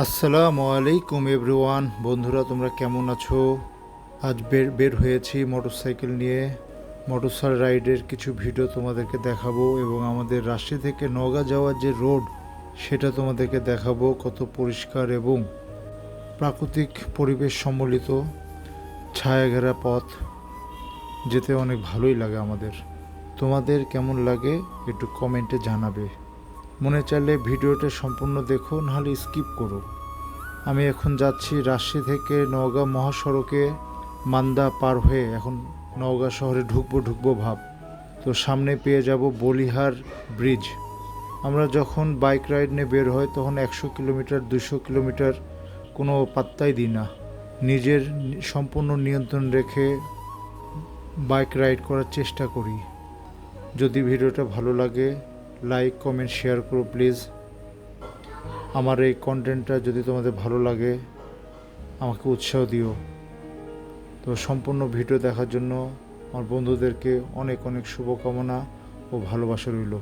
আসসালামু আলাইকুম এভরিওয়ান। বন্ধুরা, তোমরা কেমন আছো? আজ বের হয়েছি মোটরসাইকেল নিয়ে। মোটরসাইকেল রাইডের কিছু ভিডিও তোমাদেরকে দেখাবো এবং আমাদের রাজশাহী থেকে নওগাঁ যাওয়ার যে রোড সেটা তোমাদেরকে দেখাবো। কত পরিষ্কার এবং প্রাকৃতিক পরিবেশ সম্বলিত ছায়াঘেরা পথ, যেতে অনেক ভালোই লাগে আমাদের। তোমাদের কেমন লাগে একটু কমেন্টে জানাবে। মনে চাইলে ভিডিওটা সম্পূর্ণ দেখো, নাহলে স্কিপ করো। আমি এখন যাচ্ছি রাজশাহী থেকে নওগাঁ মহাসড়কে, মান্দা পার হয়ে এখন নওগাঁ শহরে ঢুকবো ভাব। তো সামনে পেয়ে যাব বলিহার ব্রিজ। আমরা যখন বাইক রাইড নিয়ে বের হই তখন 100 কিলোমিটার 200 কিলোমিটার কোনো পাত্তাই দিই না। নিজের সম্পূর্ণ নিয়ন্ত্রণ রেখে বাইক রাইড করার চেষ্টা করি। যদি ভিডিওটা ভালো লাগে লাইক কমেন্ট শেয়ার করো প্লিজ। আমার এই কন্টেন্টটা যদি তোমাদের ভালো লাগে আমাকে উৎসাহ দিও। তো সম্পূর্ণ ভিডিও দেখার জন্য আমার বন্ধুদেরকে অনেক অনেক শুভকামনা ও ভালোবাসা রইল।